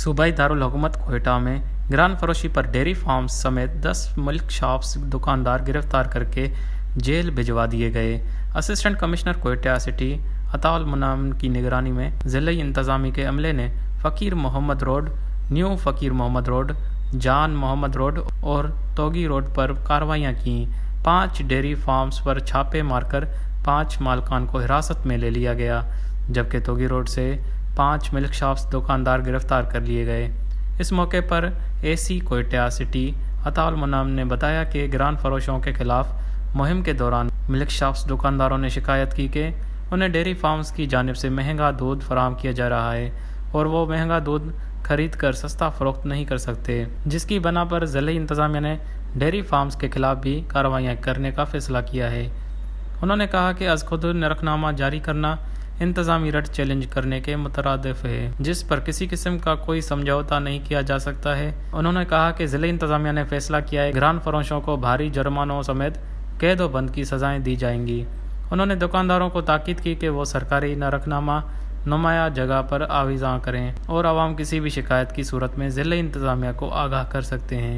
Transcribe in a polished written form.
صوبائی دارالحکومت کوئٹہ میں گران فروشی پر ڈیری فارمز سمیت 10 ملک شاپس دکاندار گرفتار کر کے جیل بھجوا دیے گئے۔ اسسٹنٹ کمشنر کوئٹہ سٹی عطاء المنعم کی نگرانی میں ضلعی انتظامیہ کے عملے نے فقیر محمد روڈ، نیو فقیر محمد روڈ، جان محمد روڈ اور توگی روڈ پر کارروائیاں کیں۔ 5 ڈیری فارمز پر چھاپے مار کر 5 مالکان کو حراست میں لے لیا گیا، جبکہ توگی روڈ سے 5 ملک شاپس دکاندار گرفتار کر لیے گئے۔ اس موقع پر اے سی کوئٹہ سٹی عطاء المنعم نے بتایا کہ گران فروشوں کے خلاف مہم کے دوران ملک شاپس دکانداروں نے شکایت کی کہ انہیں ڈیری فارمز کی جانب سے مہنگا دودھ فراہم کیا جا رہا ہے اور وہ مہنگا دودھ خرید کر سستا فروخت نہیں کر سکتے، جس کی بنا پر ضلعی انتظامیہ نے ڈیری فارمز کے خلاف بھی کارروائیاں کرنے کا فیصلہ کیا ہے۔ انہوں نے کہا کہ از خود نرخنامہ جاری کرنا انتظامی رٹ چیلنج کرنے کے مترادف ہے، جس پر کسی قسم کا کوئی سمجھوتا نہیں کیا جا سکتا ہے۔ انہوں نے کہا کہ ضلعی انتظامیہ نے فیصلہ کیا ہے کہ گران فروشوں کو بھاری جرمانوں سمیت قید و بند کی سزائیں دی جائیں گی۔ انہوں نے دکانداروں کو تاکید کی کہ وہ سرکاری نرخنامہ نمایاں جگہ پر آویزاں کریں اور عوام کسی بھی شکایت کی صورت میں ضلعی انتظامیہ کو آگاہ کر سکتے ہیں۔